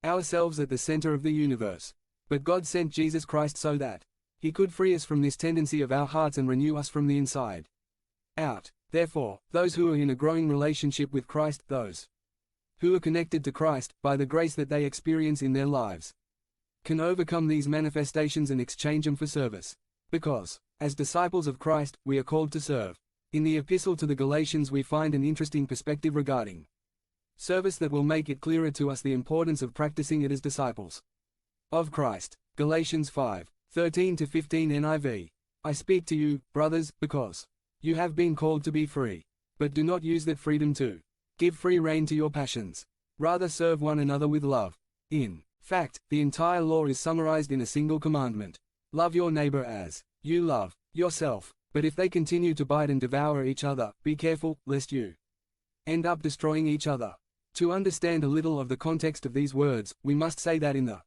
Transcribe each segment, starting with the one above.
ourselves at the center of the universe. But God sent Jesus Christ so that He could free us from this tendency of our hearts and renew us from the inside out. Therefore, those who are in a growing relationship with Christ, those who are connected to Christ, by the grace that they experience in their lives, can overcome these manifestations and exchange them for service. Because, as disciples of Christ, we are called to serve. In the epistle to the Galatians we find an interesting perspective regarding service that will make it clearer to us the importance of practicing it as disciples of Christ. Galatians 5:13-15 NIV. I speak to you, brothers, because you have been called to be free. But do not use that freedom to give free rein to your passions. Rather serve one another with love. In fact, the entire law is summarized in a single commandment. Love your neighbor as you love yourself. But if they continue to bite and devour each other, be careful, lest you end up destroying each other. To understand a little of the context of these words, we must say that in the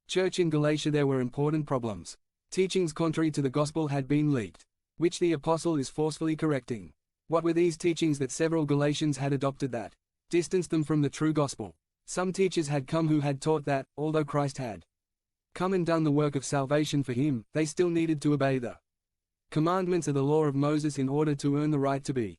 church in Galatia there were important problems. Teachings contrary to the gospel had been leaked, which the apostle is forcefully correcting. What were these teachings that several Galatians had adopted that distanced them from the true gospel? Some teachers had come who had taught that, although Christ had come and done the work of salvation for him, they still needed to obey the commandments of the law of Moses in order to earn the right to be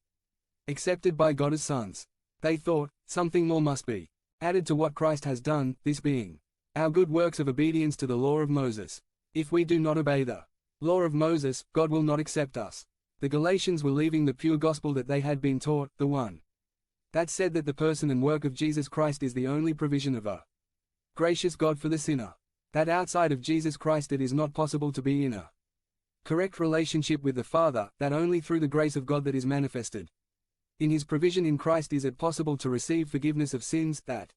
accepted by God as sons. They thought, something more must be added to what Christ has done, this being our good works of obedience to the law of Moses. If we do not obey the law of Moses, God will not accept us. The Galatians were leaving the pure gospel that they had been taught, the one that said that the person and work of Jesus Christ is the only provision of a gracious God for the sinner. That outside of Jesus Christ it is not possible to be in a correct relationship with the Father, that only through the grace of God that is manifested in His provision in Christ is it possible to receive forgiveness of sins, that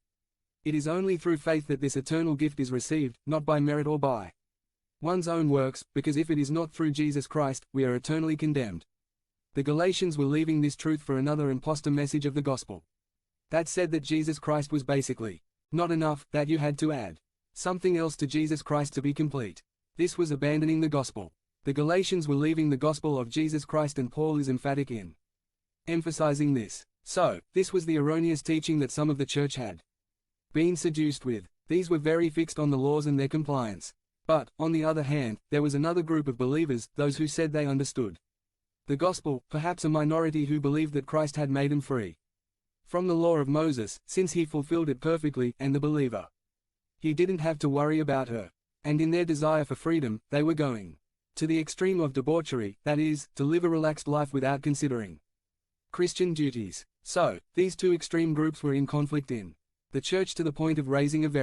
it is only through faith that this eternal gift is received, not by merit or by one's own works, because if it is not through Jesus Christ, we are eternally condemned. The Galatians were leaving this truth for another impostor message of the gospel that said that Jesus Christ was basically not enough, that you had to add something else to Jesus Christ to be complete. This was abandoning the gospel. The Galatians were leaving the gospel of Jesus Christ, and Paul is emphatic in emphasizing this. So, this was the erroneous teaching that some of the church had been seduced with. These were very fixed on the laws and their compliance. But, on the other hand, there was another group of believers, those who said they understood the gospel, perhaps a minority who believed that Christ had made them free from the law of Moses, since He fulfilled it perfectly, and the believer, he didn't have to worry about her. And in their desire for freedom, they were going to the extreme of debauchery, that is, to live a relaxed life without considering Christian duties. So, these two extreme groups were in conflict in the church to the point of raising a very